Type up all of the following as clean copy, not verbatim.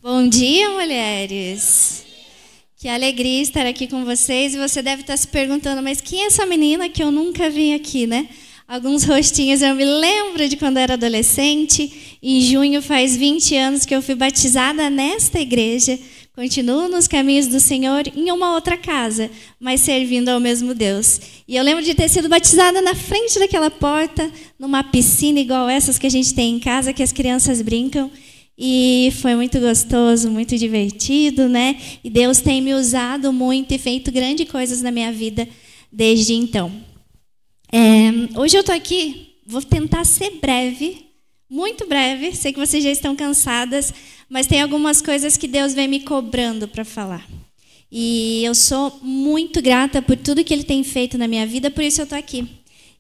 Bom dia, mulheres. Que alegria estar aqui com vocês. E você deve estar se perguntando, mas quem é essa menina que eu nunca vim aqui, né? Alguns rostinhos eu me lembro de quando eu era adolescente. Em junho faz 20 anos que eu fui batizada nesta igreja. Continuo nos caminhos do Senhor em uma outra casa, mas servindo ao mesmo Deus. E eu lembro de ter sido batizada na frente daquela porta, numa piscina igual essas que a gente tem em casa, que as crianças brincam. E foi muito gostoso, muito divertido, né? E Deus tem me usado muito e feito grandes coisas na minha vida desde então. Hoje eu estou aqui, vou tentar ser breve, muito breve. Sei que vocês já estão cansadas, mas tem algumas coisas que Deus vem me cobrando para falar. E eu sou muito grata por tudo que Ele tem feito na minha vida, por isso eu estou aqui.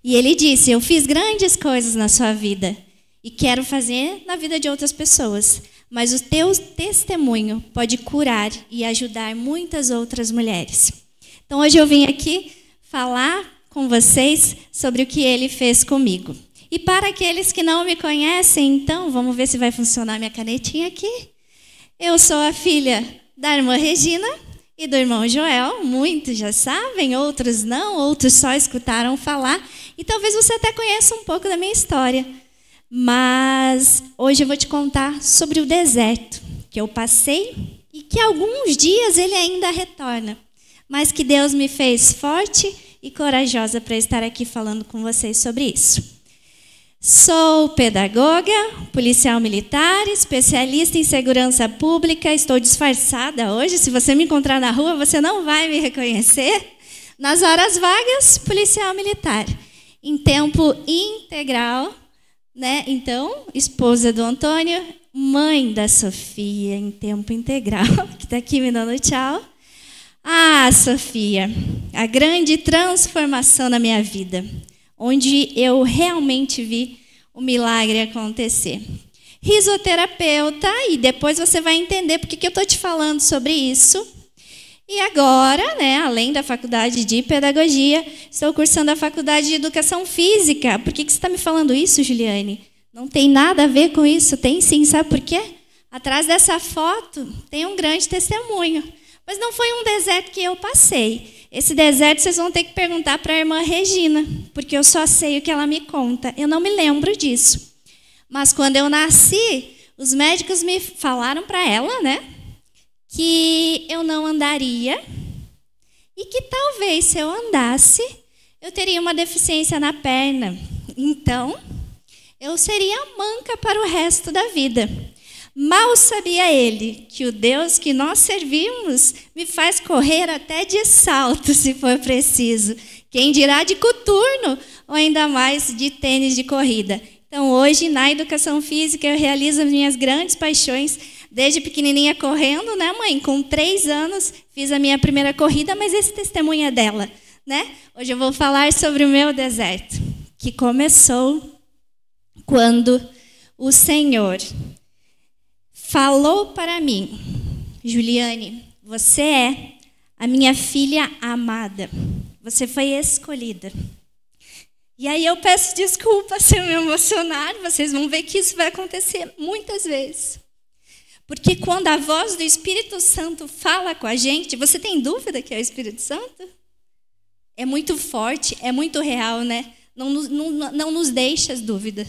E Ele disse, eu fiz grandes coisas na sua vida e quero fazer na vida de outras pessoas. Mas o teu testemunho pode curar e ajudar muitas outras mulheres. Então hoje eu vim aqui falar com vocês sobre o que Ele fez comigo. E para aqueles que não me conhecem, então, vamos ver se vai funcionar minha canetinha aqui. Eu sou a filha da irmã Regina e do irmão Joel. Muitos já sabem, outros não, outros só escutaram falar. E talvez você até conheça um pouco da minha história. Mas hoje eu vou te contar sobre o deserto que eu passei e que alguns dias ele ainda retorna. Mas que Deus me fez forte e corajosa para estar aqui falando com vocês sobre isso. Sou pedagoga, policial militar, especialista em segurança pública. Estou disfarçada hoje. Se você me encontrar na rua, você não vai me reconhecer. Nas horas vagas, policial militar. Em tempo integral, né? Então, esposa do Antônio, mãe da Sofia, em tempo integral, que está aqui me dando tchau. Ah, Sofia, a grande transformação na minha vida, onde eu realmente vi o milagre acontecer. Risoterapeuta, e depois você vai entender por que eu estou te falando sobre isso. E agora, né, além da faculdade de pedagogia, estou cursando a faculdade de educação física. Por que você está me falando isso, Juliane? Não tem nada a ver com isso. Tem sim, sabe por quê? Atrás dessa foto tem um grande testemunho. Mas não foi um deserto que eu passei. Esse deserto vocês vão ter que perguntar para a irmã Regina, porque eu só sei o que ela me conta. Eu não me lembro disso. Mas quando eu nasci, os médicos me falaram para ela, né, que eu não andaria e que talvez se eu andasse, eu teria uma deficiência na perna. Então, eu seria manca para o resto da vida. Mal sabia ele que o Deus que nós servimos me faz correr até de salto, se for preciso. Quem dirá de coturno, ou ainda mais de tênis de corrida. Então, hoje, na educação física, eu realizo as minhas grandes paixões. Desde pequenininha correndo, né, mãe? Com 3 anos, fiz a minha primeira corrida, mas esse testemunho é dela, né? Hoje eu vou falar sobre o meu deserto, que começou quando o Senhor falou para mim, Juliane, você é a minha filha amada. Você foi escolhida. E aí eu peço desculpa se eu me emocionar. Vocês vão ver que isso vai acontecer muitas vezes. Porque quando a voz do Espírito Santo fala com a gente, você tem dúvida que é o Espírito Santo? É muito forte, é muito real, né? Não nos deixa as dúvidas.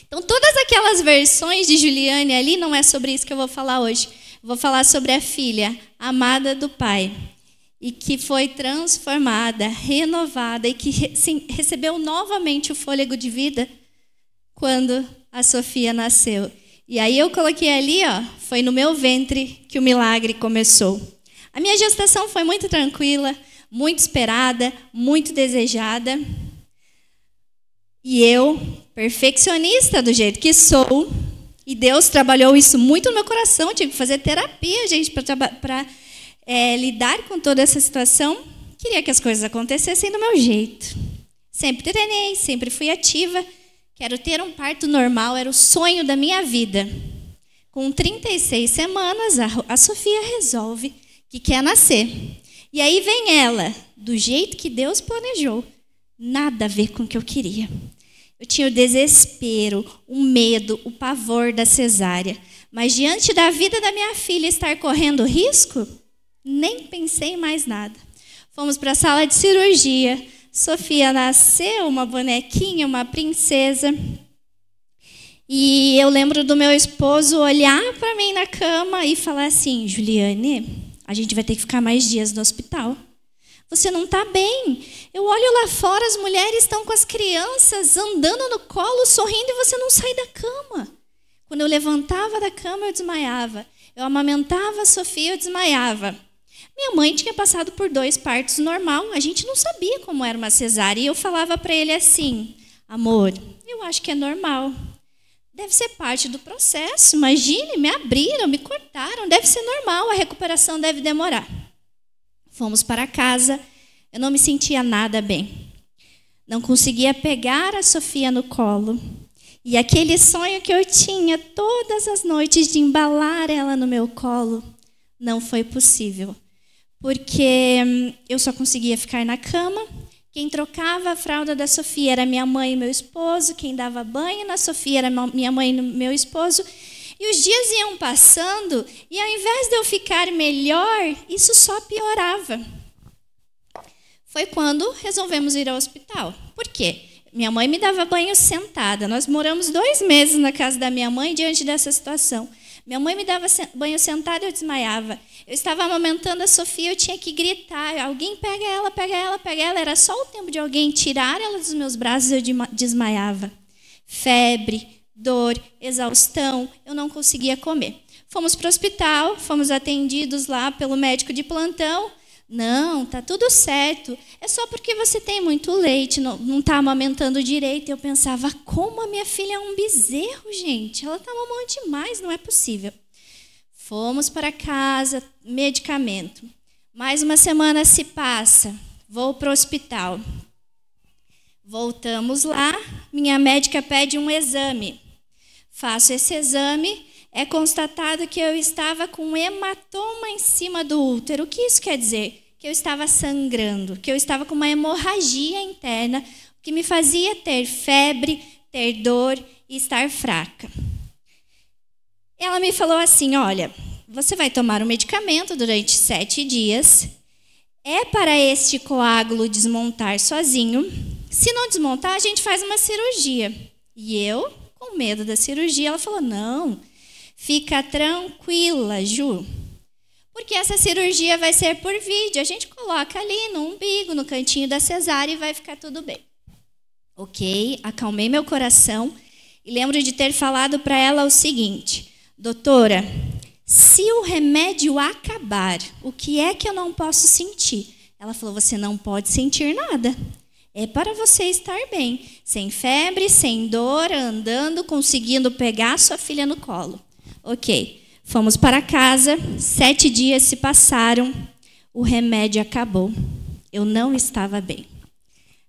Então, todas aquelas versões de Juliane ali, não é sobre isso que eu vou falar hoje. Eu vou falar sobre a filha amada do Pai. E que foi transformada, renovada e que recebeu novamente o fôlego de vida quando a Sofia nasceu. E aí eu coloquei ali, ó, foi no meu ventre que o milagre começou. A minha gestação foi muito tranquila, muito esperada, muito desejada. E eu, perfeccionista do jeito que sou, e Deus trabalhou isso muito no meu coração, tive que fazer terapia, gente, para lidar com toda essa situação. Queria que as coisas acontecessem do meu jeito. Sempre treinei, sempre fui ativa. Quero ter um parto normal, era o sonho da minha vida. Com 36 semanas, a Sofia resolve que quer nascer. E aí vem ela, do jeito que Deus planejou. Nada a ver com o que eu queria. Eu tinha o desespero, o medo, o pavor da cesárea. Mas diante da vida da minha filha estar correndo risco, nem pensei em mais nada. Fomos para a sala de cirurgia. Sofia nasceu, uma bonequinha, uma princesa. E eu lembro do meu esposo olhar para mim na cama e falar assim: Juliane, a gente vai ter que ficar mais dias no hospital. Você não está bem. Eu olho lá fora, as mulheres estão com as crianças andando no colo, sorrindo, e você não sai da cama. Quando eu levantava da cama, eu desmaiava. Eu amamentava a Sofia, eu desmaiava. Minha mãe tinha passado por 2 partos normal. A gente não sabia como era uma cesárea. E eu falava para ele assim: amor, eu acho que é normal. Deve ser parte do processo. Imagine, me abriram, me cortaram. Deve ser normal, a recuperação deve demorar. Fomos para casa. Eu não me sentia nada bem. Não conseguia pegar a Sofia no colo. E aquele sonho que eu tinha todas as noites de embalar ela no meu colo, não foi possível. Porque eu só conseguia ficar na cama. Quem trocava a fralda da Sofia era minha mãe e meu esposo. Quem dava banho na Sofia era minha mãe e meu esposo. E os dias iam passando e ao invés de eu ficar melhor, isso só piorava. Foi quando resolvemos ir ao hospital. Por quê? Minha mãe me dava banho sentada. Nós moramos 2 meses na casa da minha mãe diante dessa situação. Minha mãe me dava banho sentada e eu desmaiava. Eu estava amamentando a Sofia, eu tinha que gritar: alguém pega ela, pega ela, pega ela. Era só o tempo de alguém tirar ela dos meus braços e eu desmaiava. Febre, dor, exaustão, eu não conseguia comer. Fomos para o hospital, fomos atendidos lá pelo médico de plantão. Não, tá tudo certo. É só porque você tem muito leite, não está amamentando direito. Eu pensava: como a minha filha é um bezerro, gente. Ela está mamando demais, não é possível. Fomos para casa, medicamento. Mais uma semana se passa, vou para o hospital. Voltamos lá, minha médica pede um exame. Faço esse exame, é constatado que eu estava com um hematoma em cima do útero. O que isso quer dizer? Que eu estava sangrando, que eu estava com uma hemorragia interna, que me fazia ter febre, ter dor e estar fraca. Ela me falou assim: olha, você vai tomar um medicamento durante 7 dias, é para este coágulo desmontar sozinho. Se não desmontar, a gente faz uma cirurgia. E eu, com medo da cirurgia, ela falou: não, fica tranquila, Ju, porque essa cirurgia vai ser por vídeo. A gente coloca ali no umbigo, no cantinho da cesárea e vai ficar tudo bem. Ok, acalmei meu coração e lembro de ter falado para ela o seguinte: doutora, se o remédio acabar, o que é que eu não posso sentir? Ela falou: você não pode sentir nada. É para você estar bem, sem febre, sem dor, andando, conseguindo pegar sua filha no colo. Ok, fomos para casa, 7 dias se passaram, o remédio acabou. Eu não estava bem,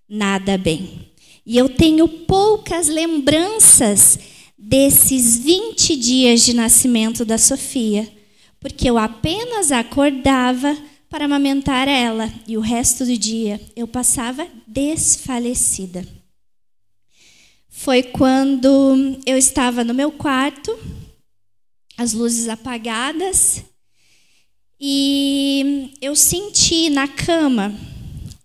nada bem. E eu tenho poucas lembranças desses 20 dias de nascimento da Sofia, porque eu apenas acordava para amamentar ela e o resto do dia eu passava desfalecida. Foi quando eu estava no meu quarto, as luzes apagadas, e eu senti na cama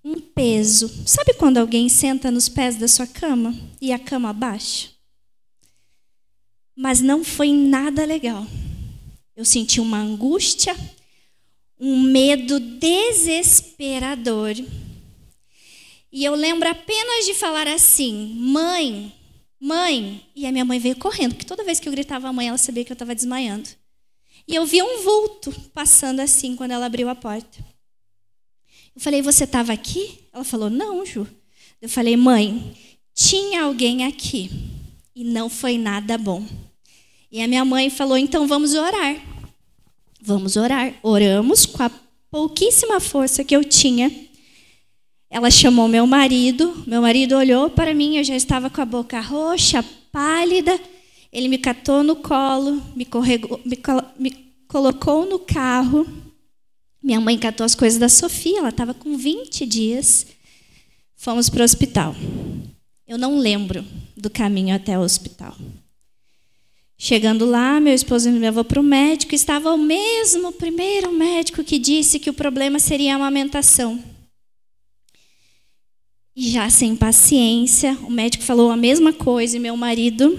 um peso. Sabe quando alguém senta nos pés da sua cama e a cama baixa? Mas não foi nada legal. Eu senti uma angústia, um medo desesperador. E eu lembro apenas de falar assim: mãe, mãe. E a minha mãe veio correndo, porque toda vez que eu gritava mãe, ela sabia que eu estava desmaiando. E eu vi um vulto passando assim quando ela abriu a porta. Eu falei: você estava aqui? Ela falou: não, Ju. Eu falei: mãe, tinha alguém aqui e não foi nada bom. E a minha mãe falou: então vamos orar. Vamos orar. Oramos com a pouquíssima força que eu tinha. Ela chamou meu marido olhou para mim, eu já estava com a boca roxa, pálida. Ele me catou no colo, me colocou no carro. Minha mãe catou as coisas da Sofia, ela estava com 20 dias. Fomos para o hospital. Eu não lembro do caminho até o hospital. Chegando lá, meu esposo me levou para o médico. Estava o mesmo primeiro médico que disse que o problema seria a amamentação. E já sem paciência, o médico falou a mesma coisa e meu marido,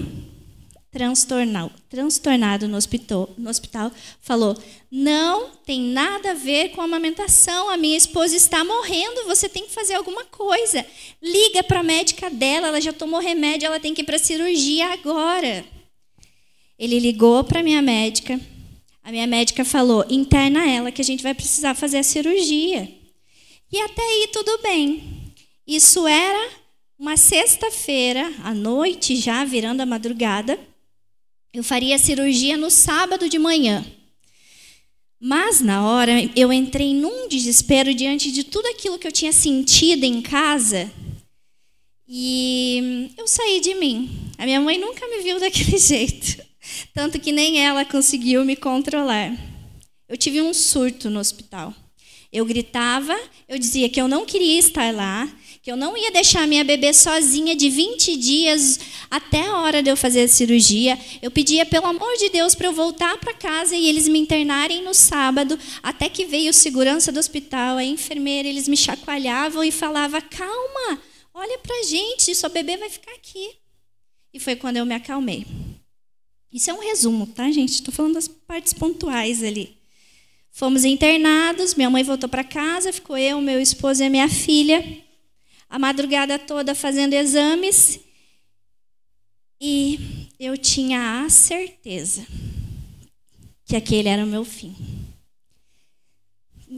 transtornado no hospital, falou: não tem nada a ver com a amamentação, a minha esposa está morrendo, você tem que fazer alguma coisa. Liga para a médica dela, ela já tomou remédio, ela tem que ir para a cirurgia agora. Ele ligou para a minha médica falou: interna ela que a gente vai precisar fazer a cirurgia. E até aí tudo bem. Isso era uma sexta-feira, à noite, já virando a madrugada. Eu faria a cirurgia no sábado de manhã. Mas, na hora, eu entrei num desespero diante de tudo aquilo que eu tinha sentido em casa. E eu saí de mim. A minha mãe nunca me viu daquele jeito. Tanto que nem ela conseguiu me controlar. Eu tive um surto no hospital. Eu gritava, eu dizia que eu não queria estar lá, que eu não ia deixar minha bebê sozinha de 20 dias até a hora de eu fazer a cirurgia. Eu pedia, pelo amor de Deus, para eu voltar para casa e eles me internarem no sábado, até que veio o segurança do hospital, a enfermeira, eles me chacoalhavam e falavam: calma, olha para a gente, sua bebê vai ficar aqui. E foi quando eu me acalmei. Isso é um resumo, tá, gente? Estou falando das partes pontuais ali. Fomos internados, minha mãe voltou para casa, ficou eu, meu esposo e a minha filha, a madrugada toda fazendo exames. E eu tinha a certeza que aquele era o meu fim.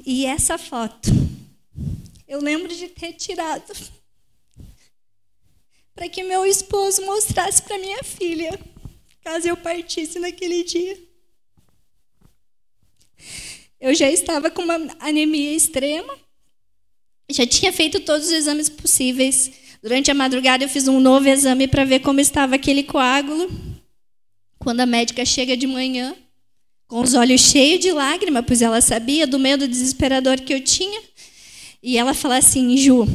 E essa foto, eu lembro de ter tirado para que meu esposo mostrasse para minha filha, caso eu partisse naquele dia. Eu já estava com uma anemia extrema, já tinha feito todos os exames possíveis. Durante a madrugada eu fiz um novo exame para ver como estava aquele coágulo. Quando a médica chega de manhã, com os olhos cheios de lágrima, pois ela sabia do medo desesperador que eu tinha, e ela fala assim: Ju,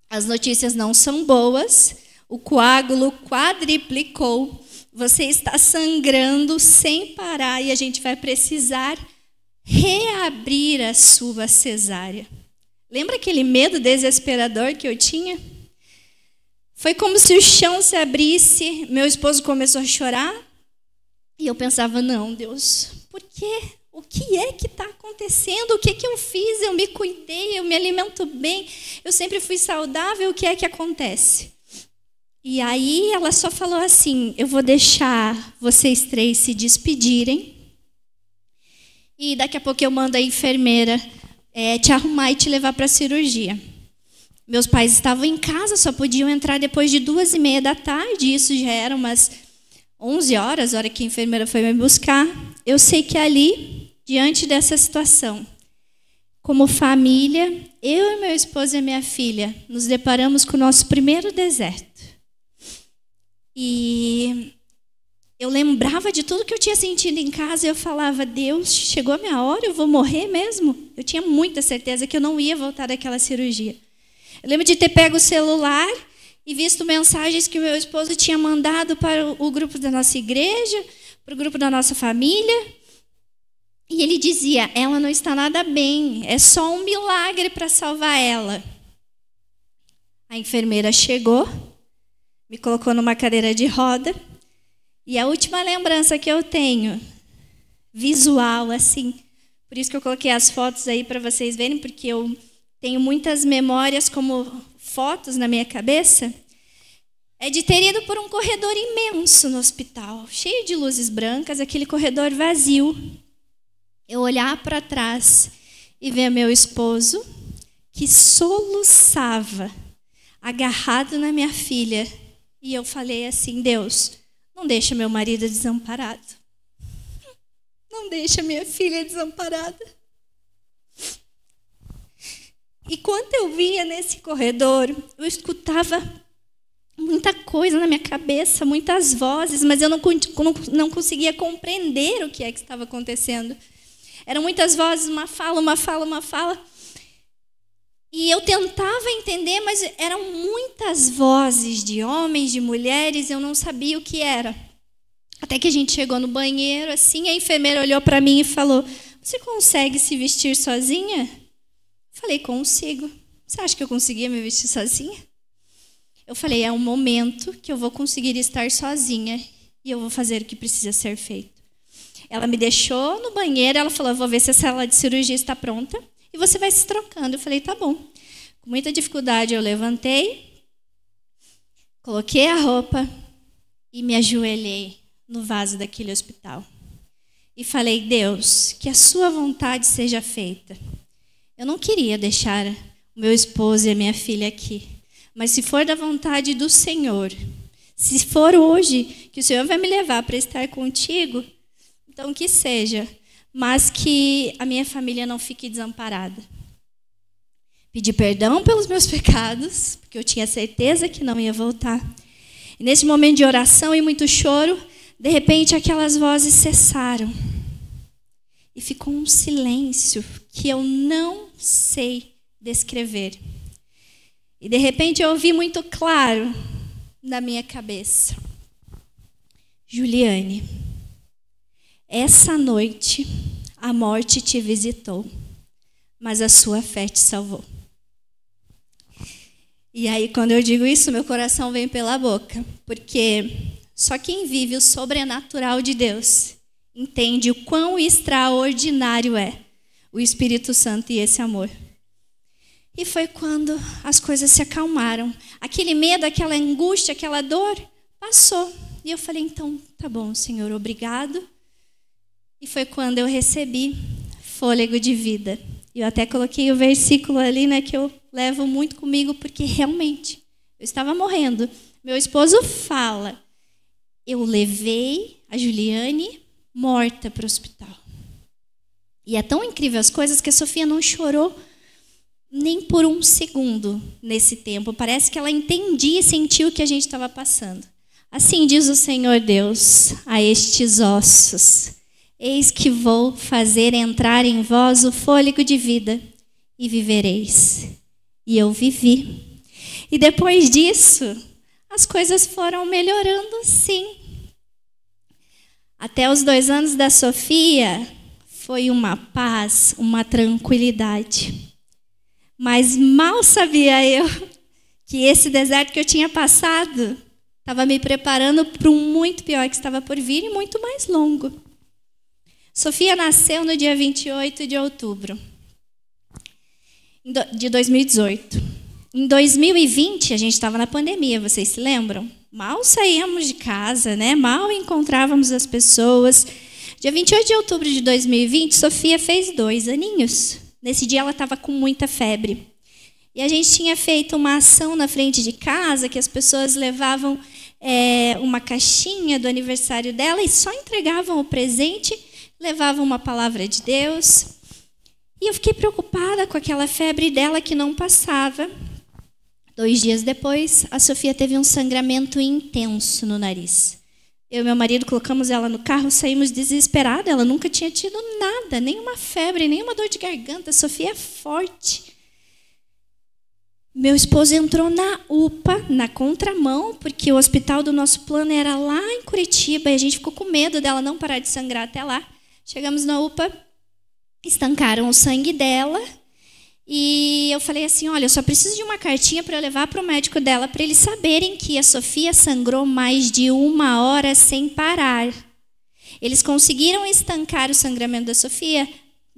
as notícias não são boas, o coágulo quadriplicou, você está sangrando sem parar e a gente vai precisar reabrir a sua cesárea. Lembra aquele medo desesperador que eu tinha? Foi como se o chão se abrisse, meu esposo começou a chorar e eu pensava: não, Deus, por quê? O que é que está acontecendo? O que é que eu fiz? Eu me cuidei, eu me alimento bem, eu sempre fui saudável, o que é que acontece? E aí ela só falou assim: eu vou deixar vocês três se despedirem e daqui a pouco eu mando a enfermeira te arrumar e te levar para a cirurgia. Meus pais estavam em casa, só podiam entrar depois de 2:30 da tarde, isso já era umas 11 horas, a hora que a enfermeira foi me buscar. Eu sei que ali, diante dessa situação, como família, eu e meu esposo e a minha filha, nos deparamos com o nosso primeiro deserto. E eu lembrava de tudo que eu tinha sentido em casa e eu falava: Deus, chegou a minha hora, eu vou morrer mesmo? Eu tinha muita certeza que eu não ia voltar daquela cirurgia. Eu lembro de ter pego o celular e visto mensagens que o meu esposo tinha mandado para o grupo da nossa igreja, para o grupo da nossa família. E ele dizia: ela não está nada bem, é só um milagre para salvar ela. A enfermeira chegou, me colocou numa cadeira de roda. E a última lembrança que eu tenho, visual, assim, por isso que eu coloquei as fotos aí para vocês verem, porque eu tenho muitas memórias como fotos na minha cabeça, é de ter ido por um corredor imenso no hospital, cheio de luzes brancas, aquele corredor vazio. Eu olhar para trás e ver meu esposo, que soluçava, agarrado na minha filha. E eu falei assim: Deus, não deixa meu marido desamparado. Não deixa minha filha desamparada. E quando eu via nesse corredor, eu escutava muita coisa na minha cabeça, muitas vozes, mas eu não conseguia compreender o que é que estava acontecendo. Eram muitas vozes, uma fala, uma fala, uma fala. E eu tentava entender, mas eram muitas vozes de homens, de mulheres, eu não sabia o que era. Até que a gente chegou no banheiro, assim, a enfermeira olhou para mim e falou: "Você consegue se vestir sozinha?" Falei: "Consigo." "Você acha que eu conseguia me vestir sozinha?" Eu falei: "É um momento que eu vou conseguir estar sozinha e eu vou fazer o que precisa ser feito." Ela me deixou no banheiro, ela falou: "Eu vou ver se a sala de cirurgia está pronta e você vai se trocando." Eu falei: "Tá bom." Com muita dificuldade eu levantei, coloquei a roupa e me ajoelhei no vaso daquele hospital. E falei: "Deus, que a sua vontade seja feita." Eu não queria deixar o meu esposo e a minha filha aqui. Mas se for da vontade do Senhor, se for hoje que o Senhor vai me levar para estar contigo, então que seja, mas que a minha família não fique desamparada. Pedi perdão pelos meus pecados, porque eu tinha certeza que não ia voltar. E nesse momento de oração e muito choro, de repente aquelas vozes cessaram. E ficou um silêncio que eu não sei descrever. E de repente eu ouvi muito claro na minha cabeça: "Juliane, essa noite a morte te visitou, mas a sua fé te salvou." E aí, quando eu digo isso, meu coração vem pela boca, porque só quem vive o sobrenatural de Deus entende o quão extraordinário é o Espírito Santo e esse amor. E foi quando as coisas se acalmaram. Aquele medo, aquela angústia, aquela dor passou. E eu falei: "Então, tá bom, Senhor, obrigado." E foi quando eu recebi fôlego de vida. Eu até coloquei o versículo ali, né, que eu levo muito comigo, porque realmente eu estava morrendo. Meu esposo fala: "Eu levei a Juliane morta para o hospital." E é tão incrível as coisas que a Sofia não chorou nem por um segundo nesse tempo. Parece que ela entendia e sentiu o que a gente estava passando. "Assim diz o Senhor Deus a estes ossos: eis que vou fazer entrar em vós o fôlego de vida, e vivereis." E eu vivi. E depois disso, as coisas foram melhorando, sim. Até os 2 anos da Sofia, foi uma paz, uma tranquilidade. Mas mal sabia eu que esse deserto que eu tinha passado estava me preparando para um muito pior que estava por vir e muito mais longo. Sofia nasceu no dia 28 de outubro de 2018. Em 2020, a gente estava na pandemia, vocês se lembram? Mal saíamos de casa, né? Mal encontrávamos as pessoas. Dia 28 de outubro de 2020, Sofia fez 2 aninhos. Nesse dia ela estava com muita febre. E a gente tinha feito uma ação na frente de casa, que as pessoas levavam uma caixinha do aniversário dela e só entregavam o presente, levavam uma palavra de Deus. E eu fiquei preocupada com aquela febre dela que não passava. 2 dias depois, a Sofia teve um sangramento intenso no nariz. Eu e meu marido colocamos ela no carro, saímos desesperados. Ela nunca tinha tido nada, nenhuma febre, nenhuma dor de garganta. A Sofia é forte. Meu esposo entrou na UPA, na contramão, porque o hospital do nosso plano era lá em Curitiba e a gente ficou com medo dela não parar de sangrar até lá. Chegamos na UPA, estancaram o sangue dela e eu falei assim: "Olha, eu só preciso de uma cartinha para levar para o médico dela, para eles saberem que a Sofia sangrou mais de 1 hora sem parar." Eles conseguiram estancar o sangramento da Sofia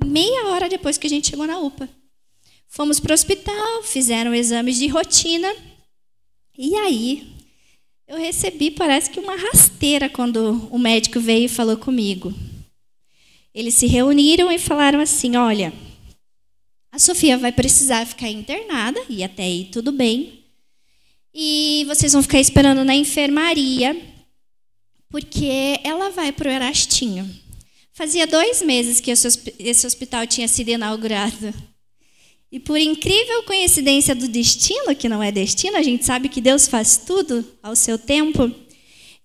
meia hora depois que a gente chegou na UPA. Fomos para o hospital, fizeram exames de rotina. E aí, eu recebi, parece que uma rasteira quando o médico veio e falou comigo. Eles se reuniram e falaram assim: "Olha, a Sofia vai precisar ficar internada, e até aí tudo bem. E vocês vão ficar esperando na enfermaria, porque ela vai para o Erastinho." Fazia 2 meses que esse hospital tinha sido inaugurado. E por incrível coincidência do destino, que não é destino, a gente sabe que Deus faz tudo ao seu tempo,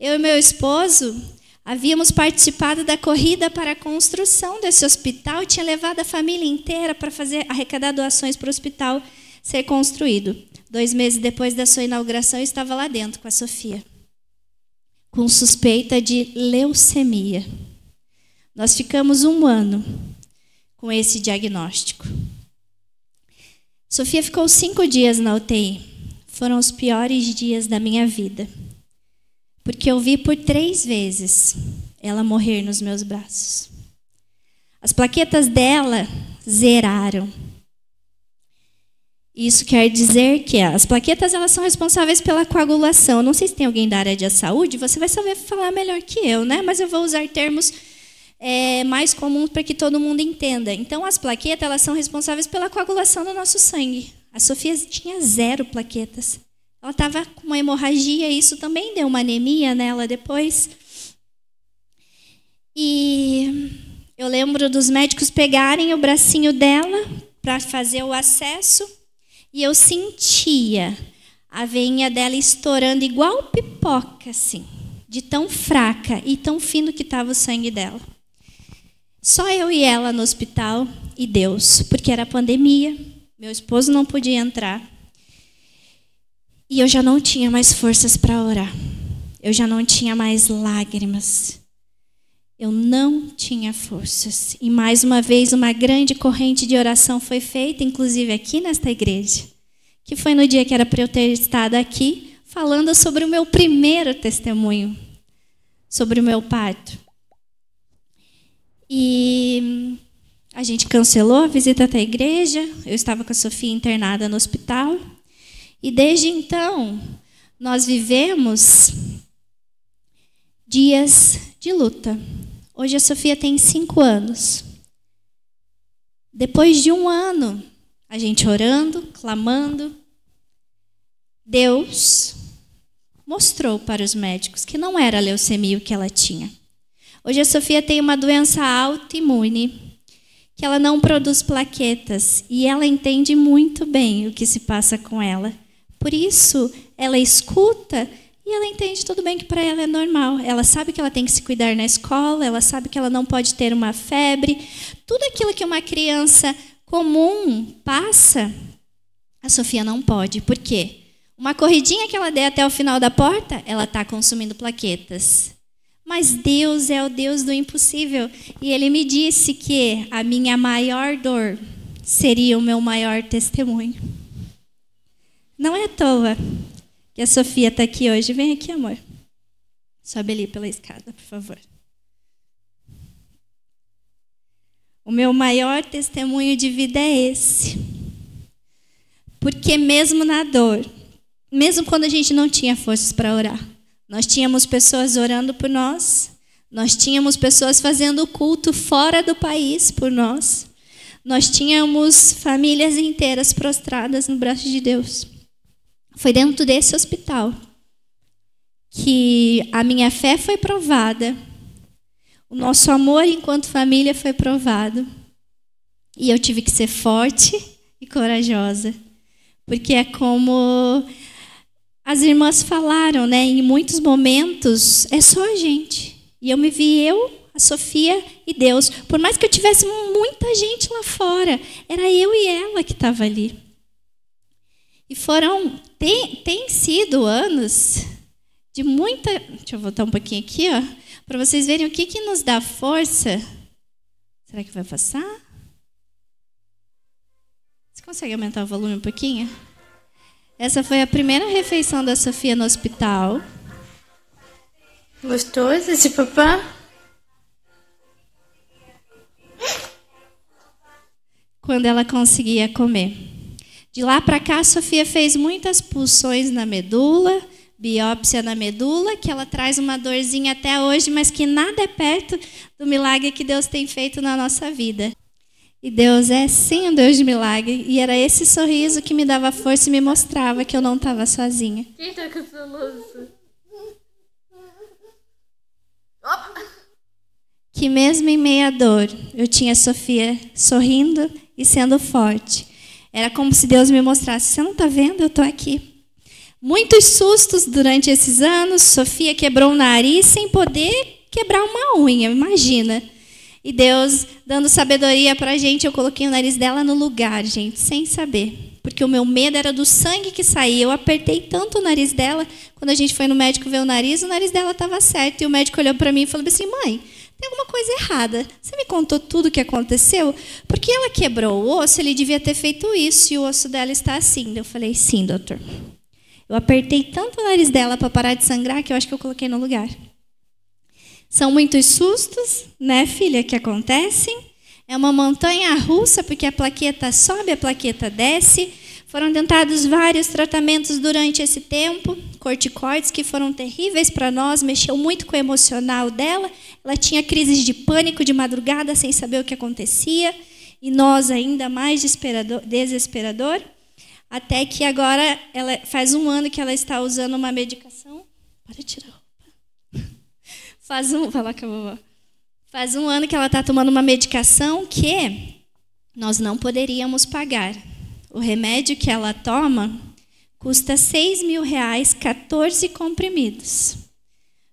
eu e meu esposo havíamos participado da corrida para a construção desse hospital, tinha levado a família inteira para arrecadar doações para o hospital ser construído. 2 meses depois da sua inauguração, eu estava lá dentro com a Sofia. com suspeita de leucemia. Nós ficamos 1 ano com esse diagnóstico. Sofia ficou 5 dias na UTI. Foram os piores dias da minha vida. Porque eu vi por 3 vezes ela morrer nos meus braços. As plaquetas dela zeraram. Isso quer dizer que as plaquetas elas são responsáveis pela coagulação. Não sei se tem alguém da área de saúde, você vai saber falar melhor que eu, né? Mas eu vou usar termos mais comuns para que todo mundo entenda. Então, as plaquetas elas são responsáveis pela coagulação do nosso sangue. A Sofia tinha 0 plaquetas. Ela estava com uma hemorragia, e isso também deu uma anemia nela depois. E eu lembro dos médicos pegarem o bracinho dela para fazer o acesso, e eu sentia a veinha dela estourando igual pipoca, assim, de tão fraca e tão fino que estava o sangue dela. Só eu e ela no hospital e Deus, porque era pandemia, meu esposo não podia entrar. E eu já não tinha mais forças para orar. Eu já não tinha mais lágrimas. Eu não tinha forças. E mais uma vez uma grande corrente de oração foi feita, inclusive aqui nesta igreja, que foi no dia que era para eu ter estado aqui, falando sobre o meu primeiro testemunho, sobre o meu parto. E a gente cancelou a visita até a igreja, eu estava com a Sofia internada no hospital, e desde então nós vivemos dias de luta. Hoje a Sofia tem 5 anos. Depois de 1 ano, a gente orando, clamando, Deus mostrou para os médicos que não era leucemia o que ela tinha. Hoje a Sofia tem uma doença autoimune, que ela não produz plaquetas, e ela entende muito bem o que se passa com ela. Por isso, ela escuta e ela entende tudo bem que para ela é normal. Ela sabe que ela tem que se cuidar na escola, ela sabe que ela não pode ter uma febre. Tudo aquilo que uma criança comum passa, a Sofia não pode. Por quê? Uma corridinha que ela der até o final da porta, ela está consumindo plaquetas. Mas Deus é o Deus do impossível. E Ele me disse que a minha maior dor seria o meu maior testemunho. Não é à toa que a Sofia está aqui hoje. Vem aqui, amor. Sobe ali pela escada, por favor. O meu maior testemunho de vida é esse. Porque mesmo na dor, mesmo quando a gente não tinha forças para orar, nós tínhamos pessoas orando por nós, nós tínhamos pessoas fazendo culto fora do país por nós, nós tínhamos famílias inteiras prostradas no braço de Deus. Foi dentro desse hospital que a minha fé foi provada, o nosso amor enquanto família foi provado, e eu tive que ser forte e corajosa, porque é como as irmãs falaram, né? Em muitos momentos é só a gente. E eu me vi a Sofia e Deus. Por mais que eu tivesse muita gente lá fora, era eu e ela que estava ali. E tem sido anos de muita... Deixa eu voltar um pouquinho aqui, ó, para vocês verem o que nos dá força. Será que vai passar? Você consegue aumentar o volume um pouquinho? Essa foi a primeira refeição da Sofia no hospital. Gostoso esse papá? Quando ela conseguia comer. De lá para cá, a Sofia fez muitas pulsões na medula, biópsia na medula, que ela traz uma dorzinha até hoje, mas que nada é perto do milagre que Deus tem feito na nossa vida. E Deus é sim um Deus de milagre. E era esse sorriso que me dava força e me mostrava que eu não estava sozinha. Quem tá com soluço? Que mesmo em meia dor, eu tinha a Sofia sorrindo e sendo forte. Era como se Deus me mostrasse, você não está vendo? Eu estou aqui. Muitos sustos durante esses anos. Sofia quebrou o nariz sem poder quebrar uma unha, imagina. E Deus dando sabedoria para a gente, eu coloquei o nariz dela no lugar, gente, sem saber. porque o meu medo era do sangue que saía. Eu apertei tanto o nariz dela, quando a gente foi no médico ver o nariz dela estava certo. E o médico olhou para mim e falou assim: mãe, tem alguma coisa errada. Você me contou tudo o que aconteceu? Porque ela quebrou o osso, ele devia ter feito isso, e o osso dela está assim. Eu falei: sim, doutor. Eu apertei tanto o nariz dela para parar de sangrar que eu acho que eu coloquei no lugar. São muitos sustos, né, filha, que acontecem. É uma montanha-russa, porque a plaqueta sobe, a plaqueta desce. Foram tentados vários tratamentos durante esse tempo, corticoides que foram terríveis para nós, mexeu muito com o emocional dela. Ela tinha crises de pânico de madrugada, sem saber o que acontecia, e nós ainda mais desesperador, até que agora ela faz 1 ano que ela está usando uma medicação. Para tirar a roupa. Faz um ano que ela está tomando uma medicação que nós não poderíamos pagar. O remédio que ela toma custa R$6.000, 14 comprimidos.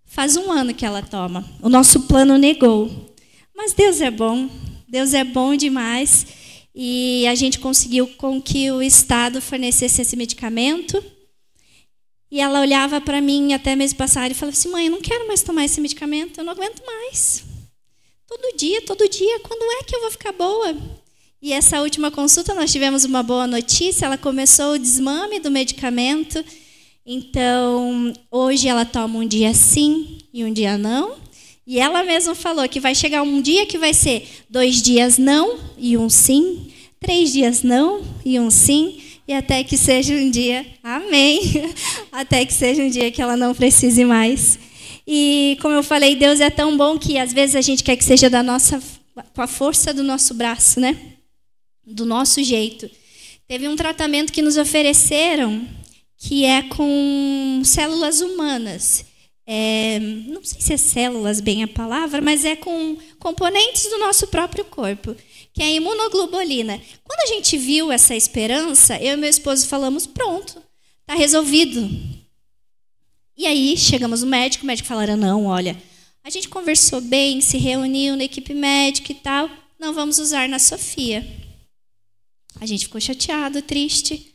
Faz 1 ano que ela toma. O nosso plano negou. Mas Deus é bom demais. E a gente conseguiu com que o Estado fornecesse esse medicamento. E ela olhava para mim até mês passado e falava assim: mãe, eu não quero mais tomar esse medicamento, eu não aguento mais. Todo dia, quando é que eu vou ficar boa? E essa última consulta nós tivemos uma boa notícia, ela começou o desmame do medicamento. Então, hoje ela toma um dia sim e um dia não. E ela mesma falou que vai chegar um dia que vai ser 2 dias não e um sim, 3 dias não e um sim, e até que seja um dia, amém, até que seja um dia que ela não precise mais. E como eu falei, Deus é tão bom que às vezes a gente quer que seja com a força do nosso braço, né? Do nosso jeito. Teve um tratamento que nos ofereceram que é com células humanas. Não sei se é células bem a palavra, mas é com componentes do nosso próprio corpo, que é a imunoglobulina. Quando a gente viu essa esperança, eu e meu esposo falamos: pronto, está resolvido. E aí chegamos no médico, o médico falaram: não, olha, a gente conversou bem, se reuniu na equipe médica e tal, não vamos usar na Sofia. A gente ficou chateado, triste.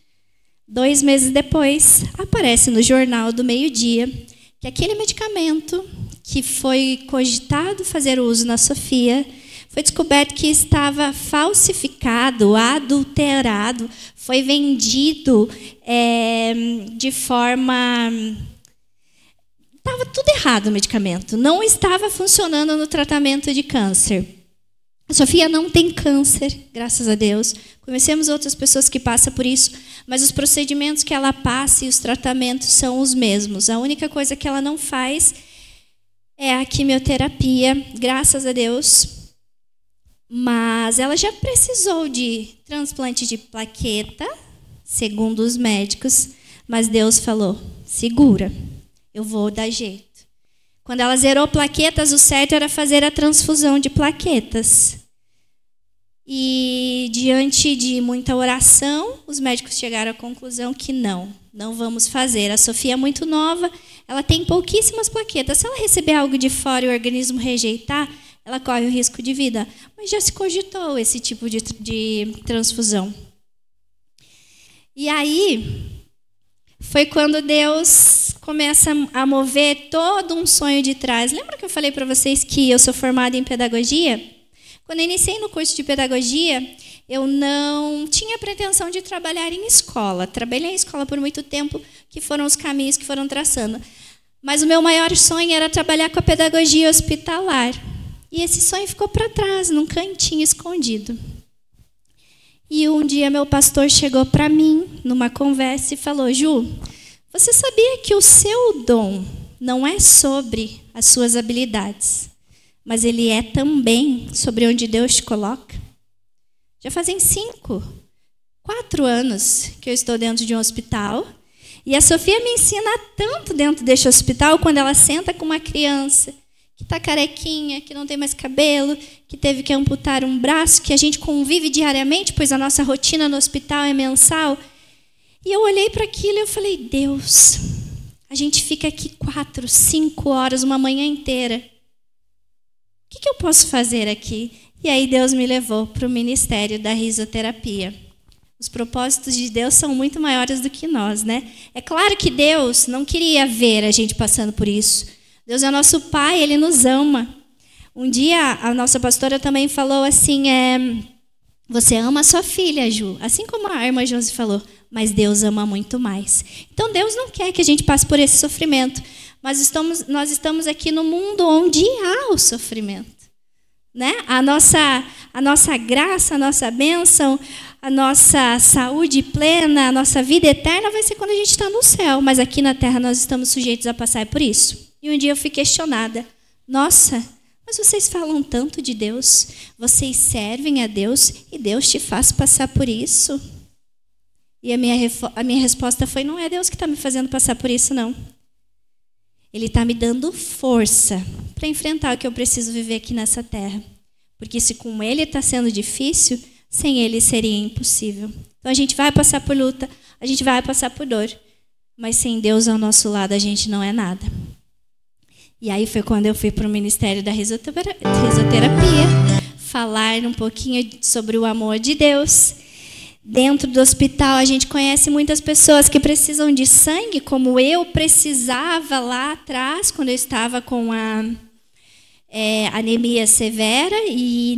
2 meses depois, aparece no jornal do meio-dia que aquele medicamento que foi cogitado fazer uso na Sofia foi descoberto que estava falsificado, adulterado, foi vendido de forma... Estava tudo errado o medicamento, não estava funcionando no tratamento de câncer. A Sofia não tem câncer, graças a Deus. Conhecemos outras pessoas que passam por isso, mas os procedimentos que ela passa e os tratamentos são os mesmos. A única coisa que ela não faz é a quimioterapia, graças a Deus. Mas ela já precisou de transplante de plaqueta, segundo os médicos, mas Deus falou: segura, eu vou dar jeito. Quando ela zerou plaquetas, o certo era fazer a transfusão de plaquetas. E, diante de muita oração, os médicos chegaram à conclusão que não vamos fazer. A Sofia é muito nova, ela tem pouquíssimas plaquetas. Se ela receber algo de fora e o organismo rejeitar, ela corre o risco de vida. Mas já se cogitou esse tipo de transfusão. E aí, foi quando Deus começa a mover todo um sonho de trás. Lembra que eu falei para vocês que eu sou formada em pedagogia? Quando eu iniciei no curso de pedagogia, eu não tinha pretensão de trabalhar em escola. Trabalhei em escola por muito tempo, que foram os caminhos que foram traçando. Mas o meu maior sonho era trabalhar com a pedagogia hospitalar. E esse sonho ficou para trás, num cantinho escondido. E um dia meu pastor chegou para mim, numa conversa, e falou: Ju, você sabia que o seu dom não é sobre as suas habilidades, mas ele é também sobre onde Deus te coloca? Já fazem 4 anos que eu estou dentro de um hospital, e a Sofia me ensina tanto dentro deste hospital, quando ela senta com uma criança que está carequinha, que não tem mais cabelo, que teve que amputar um braço, que a gente convive diariamente, pois a nossa rotina no hospital é mensal. E eu olhei para aquilo e eu falei: Deus, a gente fica aqui 4, 5 horas, uma manhã inteira. O que eu posso fazer aqui? E aí Deus me levou para o ministério da risoterapia. Os propósitos de Deus são muito maiores do que nós, né? É claro que Deus não queria ver a gente passando por isso. Deus é nosso Pai, Ele nos ama. Um dia, a nossa pastora também falou assim, você ama a sua filha, Ju, assim como a irmã Josi falou, mas Deus ama muito mais. Então, Deus não quer que a gente passe por esse sofrimento, mas nós estamos aqui no mundo onde há o sofrimento, né? A nossa graça, a nossa bênção, a nossa saúde plena, a nossa vida eterna vai ser quando a gente está no céu, mas aqui na terra nós estamos sujeitos a passar por isso. E um dia eu fui questionada, nossa, mas vocês falam tanto de Deus, vocês servem a Deus e Deus te faz passar por isso? E a minha resposta foi, não é Deus que está me fazendo passar por isso, não. Ele está me dando força para enfrentar o que eu preciso viver aqui nessa terra. Porque se com Ele está sendo difícil, sem Ele seria impossível. Então a gente vai passar por luta, a gente vai passar por dor, mas sem Deus ao nosso lado a gente não é nada. E aí foi quando eu fui para o Ministério da Risoterapia, falar um pouquinho sobre o amor de Deus. Dentro do hospital, a gente conhece muitas pessoas que precisam de sangue, como eu precisava lá atrás, quando eu estava com a anemia severa. E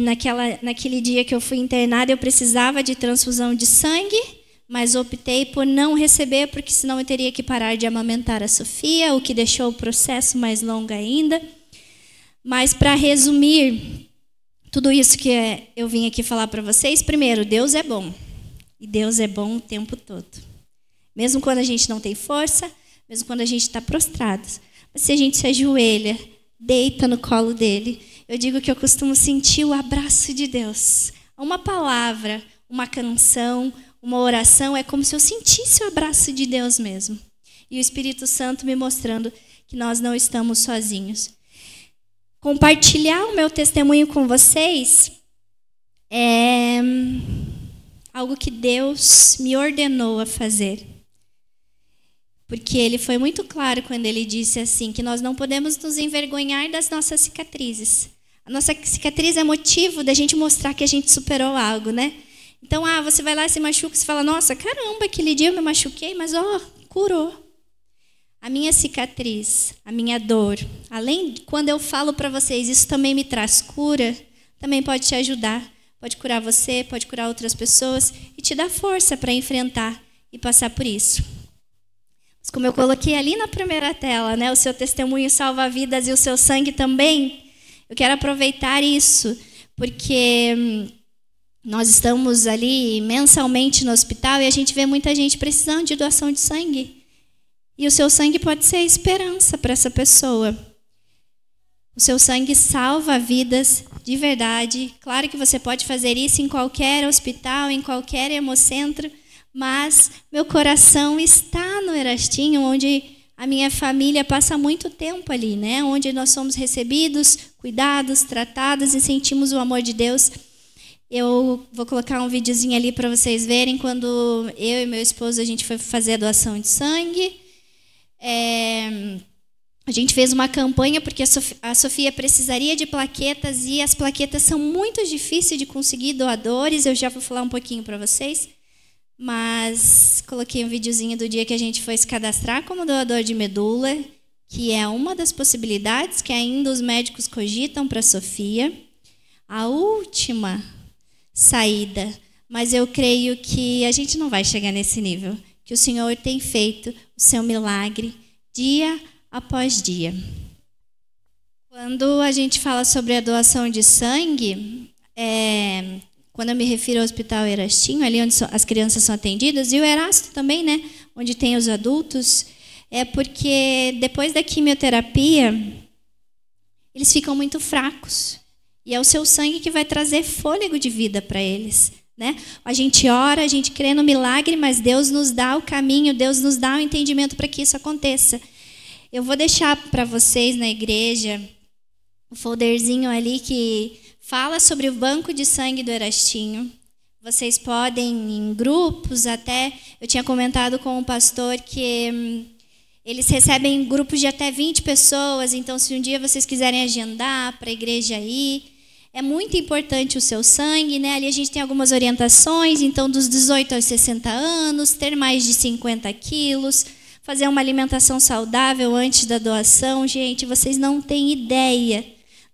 naquele dia que eu fui internada, eu precisava de transfusão de sangue, mas optei por não receber, porque senão eu teria que parar de amamentar a Sofia, o que deixou o processo mais longo ainda. Mas, para resumir tudo isso que eu vim aqui falar para vocês, primeiro, Deus é bom. E Deus é bom o tempo todo. Mesmo quando a gente não tem força, mesmo quando a gente está prostrado. Mas se a gente se ajoelha, deita no colo dele, eu digo que eu costumo sentir o abraço de Deus. Uma palavra, uma canção, uma oração, é como se eu sentisse o abraço de Deus mesmo. E o Espírito Santo me mostrando que nós não estamos sozinhos. Compartilhar o meu testemunho com vocês é algo que Deus me ordenou a fazer. Porque Ele foi muito claro quando Ele disse assim, que nós não podemos nos envergonhar das nossas cicatrizes. A nossa cicatriz é motivo da gente mostrar que a gente superou algo, né? Então, você vai lá e se machuca, você fala, nossa, caramba, aquele dia eu me machuquei, mas curou. A minha cicatriz, a minha dor, além de quando eu falo para vocês, isso também me traz cura, também pode te ajudar. Pode curar você, pode curar outras pessoas e te dar força para enfrentar e passar por isso. Mas como eu coloquei ali na primeira tela, né, o seu testemunho salva vidas e o seu sangue também, eu quero aproveitar isso, porque nós estamos ali mensalmente no hospital e a gente vê muita gente precisando de doação de sangue. E o seu sangue pode ser a esperança para essa pessoa. O seu sangue salva vidas de verdade. Claro que você pode fazer isso em qualquer hospital, em qualquer hemocentro, mas meu coração está no Erastinho, onde a minha família passa muito tempo ali, né? Onde nós somos recebidos, cuidados, tratados e sentimos o amor de Deus. Eu vou colocar um videozinho ali para vocês verem quando eu e meu esposo a gente foi fazer a doação de sangue. A gente fez uma campanha porque a Sofia precisaria de plaquetas e as plaquetas são muito difíceis de conseguir doadores. Eu já vou falar um pouquinho para vocês, mas coloquei um videozinho do dia que a gente foi se cadastrar como doador de medula, que é uma das possibilidades que ainda os médicos cogitam para a Sofia. A última saída, mas eu creio que a gente não vai chegar nesse nível, que o Senhor tem feito o seu milagre dia após dia. Quando a gente fala sobre a doação de sangue, quando eu me refiro ao Hospital Erastinho, ali onde as crianças são atendidas, e o Erasto também, né, onde tem os adultos, é porque depois da quimioterapia, eles ficam muito fracos. E é o seu sangue que vai trazer fôlego de vida para eles, né? A gente ora, a gente crê no milagre, mas Deus nos dá o caminho, Deus nos dá o entendimento para que isso aconteça. Eu vou deixar para vocês na igreja o folderzinho ali que fala sobre o banco de sangue do Erastinho. Vocês podem, em grupos até, eu tinha comentado com o pastor que eles recebem grupos de até 20 pessoas, então se um dia vocês quiserem agendar para a igreja ir, é muito importante o seu sangue, né? Ali a gente tem algumas orientações, então dos 18 aos 60 anos, ter mais de 50 quilos, fazer uma alimentação saudável antes da doação. Gente, vocês não têm ideia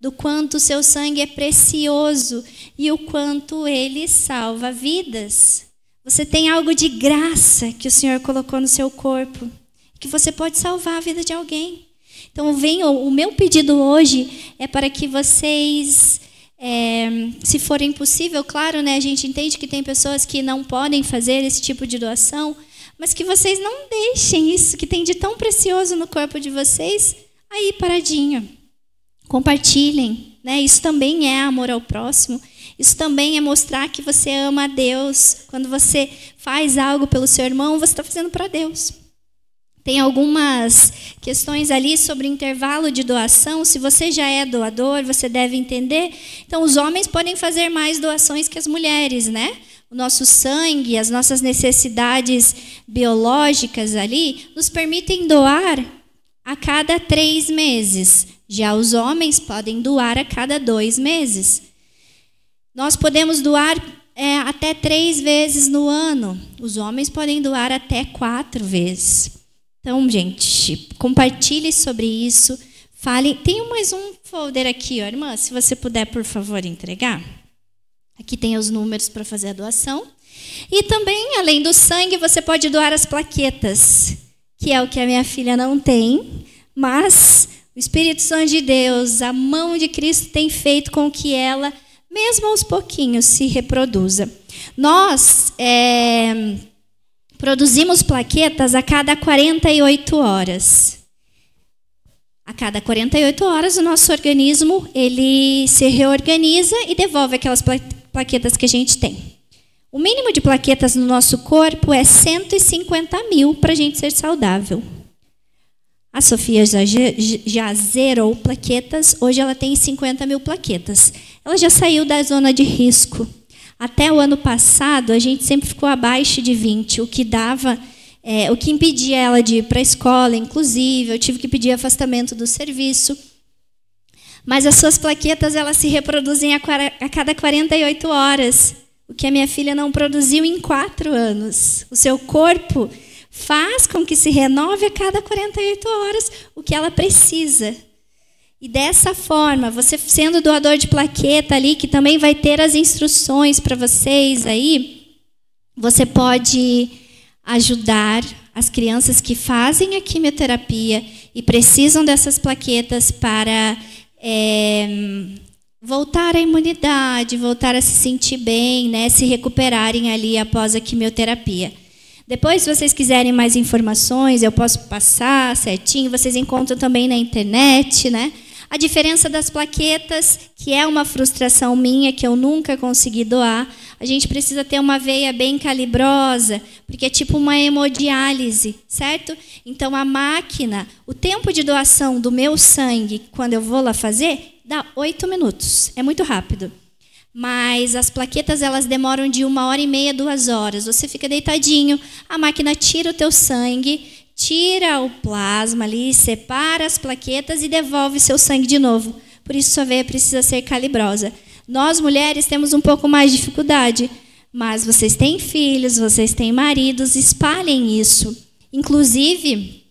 do quanto o seu sangue é precioso e o quanto ele salva vidas. Você tem algo de graça que o Senhor colocou no seu corpo, que você pode salvar a vida de alguém. Então, o meu pedido hoje é para que vocês, se forem possível, claro, né, a gente entende que tem pessoas que não podem fazer esse tipo de doação, mas que vocês não deixem isso que tem de tão precioso no corpo de vocês aí paradinho. Compartilhem, né? Isso também é amor ao próximo. Isso também é mostrar que você ama a Deus. Quando você faz algo pelo seu irmão, você está fazendo para Deus. Tem algumas questões ali sobre intervalo de doação. Se você já é doador, você deve entender. Então, os homens podem fazer mais doações que as mulheres, né? O nosso sangue, as nossas necessidades biológicas ali, nos permitem doar a cada 3 meses. Já os homens podem doar a cada 2 meses. Nós podemos doar até 3 vezes no ano. Os homens podem doar até 4 vezes. Então, gente, compartilhe sobre isso. Fale. Tem mais um folder aqui, ó, irmã, se você puder, por favor, entregar. Aqui tem os números para fazer a doação. E também, além do sangue, você pode doar as plaquetas, que é o que a minha filha não tem, mas o Espírito Santo de Deus, a mão de Cristo tem feito com que ela, mesmo aos pouquinhos, se reproduza. Nós produzimos plaquetas a cada 48 horas. A cada 48 horas, o nosso organismo ele se reorganiza e devolve aquelas plaquetas que a gente tem. O mínimo de plaquetas no nosso corpo é 150 mil para a gente ser saudável. A Sofia já zerou plaquetas, hoje ela tem 50 mil plaquetas. Ela já saiu da zona de risco. Até o ano passado, a gente sempre ficou abaixo de 20, o que impedia ela de ir para a escola, inclusive. Eu tive que pedir afastamento do serviço. Mas as suas plaquetas elas se reproduzem a cada 48 horas, o que a minha filha não produziu em 4 anos. O seu corpo faz com que se renove a cada 48 horas o que ela precisa. E dessa forma, você sendo doador de plaqueta ali, que também vai ter as instruções para vocês aí, você pode ajudar as crianças que fazem a quimioterapia e precisam dessas plaquetas para voltar à imunidade, voltar a se sentir bem, né, se recuperarem ali após a quimioterapia. Depois, se vocês quiserem mais informações, eu posso passar certinho, vocês encontram também na internet, né? A diferença das plaquetas, que é uma frustração minha, que eu nunca consegui doar, a gente precisa ter uma veia bem calibrosa, porque é tipo uma hemodiálise, certo? Então, a máquina, o tempo de doação do meu sangue, quando eu vou lá fazer, dá 8 minutos. É muito rápido. Mas as plaquetas, elas demoram de 1h30 a 2 horas. Você fica deitadinho, a máquina tira o teu sangue, tira o plasma ali, separa as plaquetas e devolve seu sangue de novo. Por isso, sua veia precisa ser calibrosa. Nós, mulheres, temos um pouco mais de dificuldade, mas vocês têm filhos, vocês têm maridos, espalhem isso. Inclusive,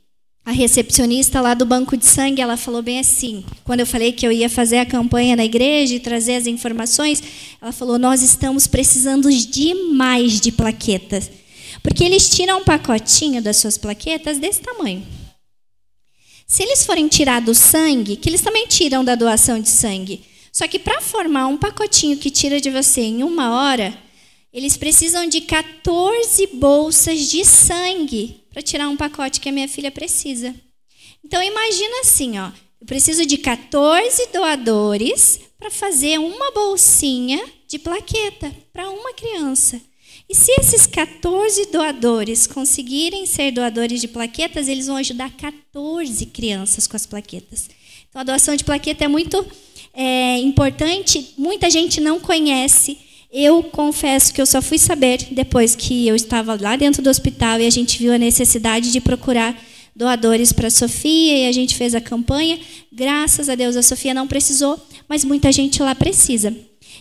a recepcionista lá do banco de sangue, ela falou bem assim, quando eu falei que eu ia fazer a campanha na igreja e trazer as informações, ela falou, nós estamos precisando demais de plaquetas. Porque eles tiram um pacotinho das suas plaquetas desse tamanho. Se eles forem tirar do sangue, que eles também tiram da doação de sangue, só que para formar um pacotinho que tira de você em 1 hora, eles precisam de 14 bolsas de sangue para tirar um pacote que a minha filha precisa. Então, imagina assim, ó, eu preciso de 14 doadores para fazer uma bolsinha de plaqueta para uma criança. E se esses 14 doadores conseguirem ser doadores de plaquetas, eles vão ajudar 14 crianças com as plaquetas. Então, a doação de plaqueta é muito importante, muita gente não conhece. Eu confesso que eu só fui saber depois que eu estava lá dentro do hospital e a gente viu a necessidade de procurar doadores para a Sofia e a gente fez a campanha. Graças a Deus a Sofia não precisou, mas muita gente lá precisa.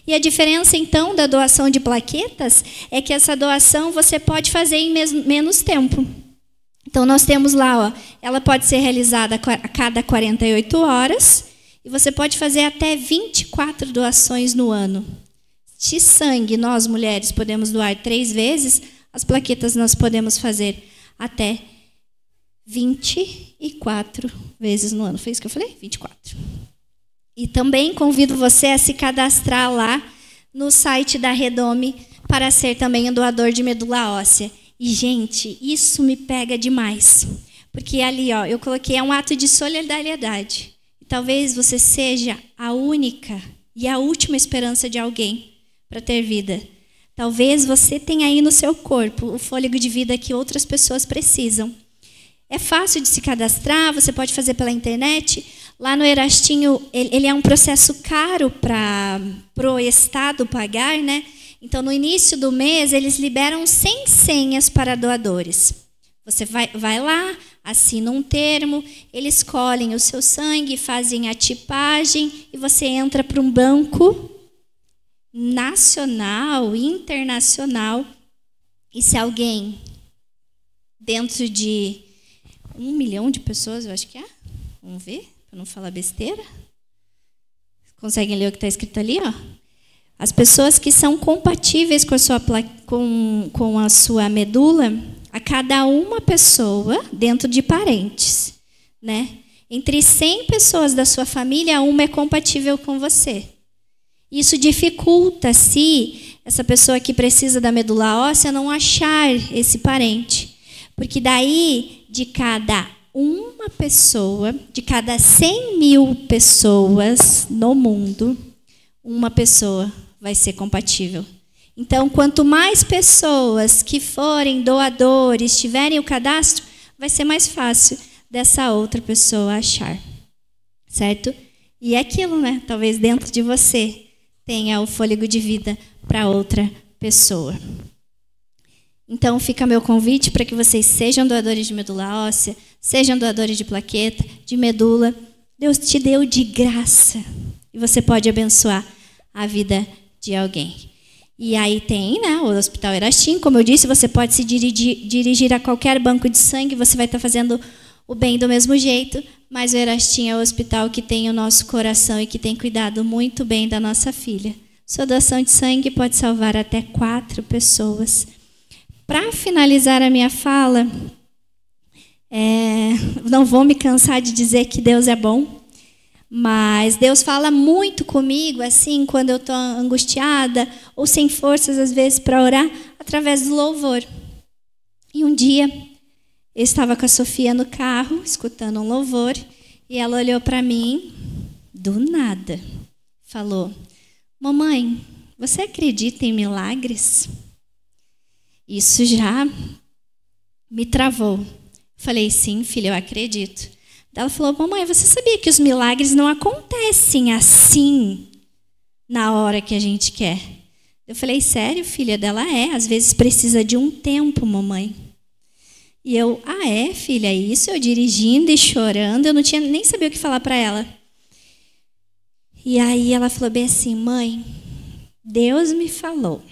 E a diferença, então, da doação de plaquetas é que essa doação você pode fazer em menos tempo. Então, nós temos lá, ó, ela pode ser realizada a cada 48 horas e você pode fazer até 24 doações no ano. De sangue, nós, mulheres, podemos doar 3 vezes, as plaquetas nós podemos fazer até 24 vezes no ano. Foi isso que eu falei? 24. E também convido você a se cadastrar lá no site da Redome para ser também um doador de medula óssea. E, gente, isso me pega demais. Porque ali, ó, eu coloquei, é um ato de solidariedade. E talvez você seja a única e a última esperança de alguém para ter vida. Talvez você tenha aí no seu corpo o fôlego de vida que outras pessoas precisam. É fácil de se cadastrar, você pode fazer pela internet. Lá no Erastinho, ele é um processo caro para o Estado pagar, né? Então, no início do mês, eles liberam 100 senhas para doadores. Você vai lá, assina um termo, eles colhem o seu sangue, fazem a tipagem e você entra para um banco nacional, internacional. E se alguém, dentro de 1 milhão de pessoas, eu acho que é, vamos ver, para não falar besteira. Conseguem ler o que está escrito ali? Ó? As pessoas que são compatíveis com a sua medula, a cada uma pessoa, dentro de parentes, né? Entre 100 pessoas da sua família, uma é compatível com você. Isso dificulta se essa pessoa que precisa da medula óssea não achar esse parente. Porque daí, de cada uma pessoa, de cada 100 mil pessoas no mundo, uma pessoa vai ser compatível. Então, quanto mais pessoas que forem doadores, tiverem o cadastro, vai ser mais fácil dessa outra pessoa achar. Certo? E é aquilo, né? Talvez dentro de você tenha o fôlego de vida para outra pessoa. Então, fica meu convite para que vocês sejam doadores de medula óssea, sejam doadores de plaqueta, de medula. Deus te deu de graça. E você pode abençoar a vida de alguém. E aí tem, né, o Hospital Erastim, como eu disse, você pode se dirigir a qualquer banco de sangue, você vai estar fazendo o bem do mesmo jeito, mas o Erastim é o hospital que tem o nosso coração e que tem cuidado muito bem da nossa filha. Sua doação de sangue pode salvar até 4 pessoas. Para finalizar a minha fala, não vou me cansar de dizer que Deus é bom, mas Deus fala muito comigo, assim, quando eu estou angustiada ou sem forças, às vezes, para orar, através do louvor. E um dia, eu estava com a Sofia no carro, escutando um louvor, e ela olhou para mim, do nada, falou: mamãe, você acredita em milagres? Isso já me travou. Falei: sim, filha, eu acredito. Ela falou: mamãe, você sabia que os milagres não acontecem assim, na hora que a gente quer? Eu falei: sério, filha? Dela é. Às vezes precisa de um tempo, mamãe. E eu: ah, é, filha? Isso? Eu dirigindo e chorando, eu não tinha nem sabia o que falar para ela. E aí ela falou bem assim: mãe, Deus me falou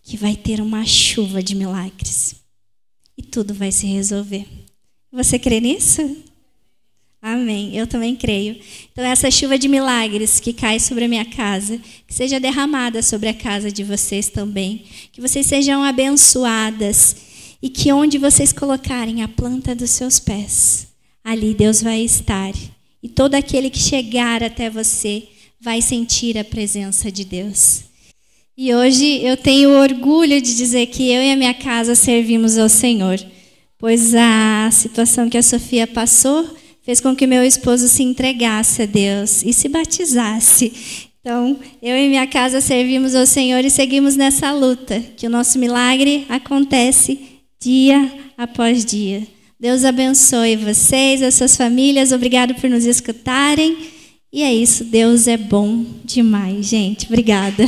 que vai ter uma chuva de milagres. E tudo vai se resolver. Você crê nisso? Amém. Eu também creio. Então, essa chuva de milagres que cai sobre a minha casa, que seja derramada sobre a casa de vocês também. Que vocês sejam abençoadas. E que onde vocês colocarem a planta dos seus pés, ali Deus vai estar. E todo aquele que chegar até você vai sentir a presença de Deus. E hoje eu tenho orgulho de dizer que eu e a minha casa servimos ao Senhor, pois a situação que a Sofia passou fez com que meu esposo se entregasse a Deus e se batizasse. Então, eu e minha casa servimos ao Senhor e seguimos nessa luta, que o nosso milagre acontece dia após dia. Deus abençoe vocês, as suas famílias. Obrigado por nos escutarem. E é isso, Deus é bom demais, gente. Obrigada.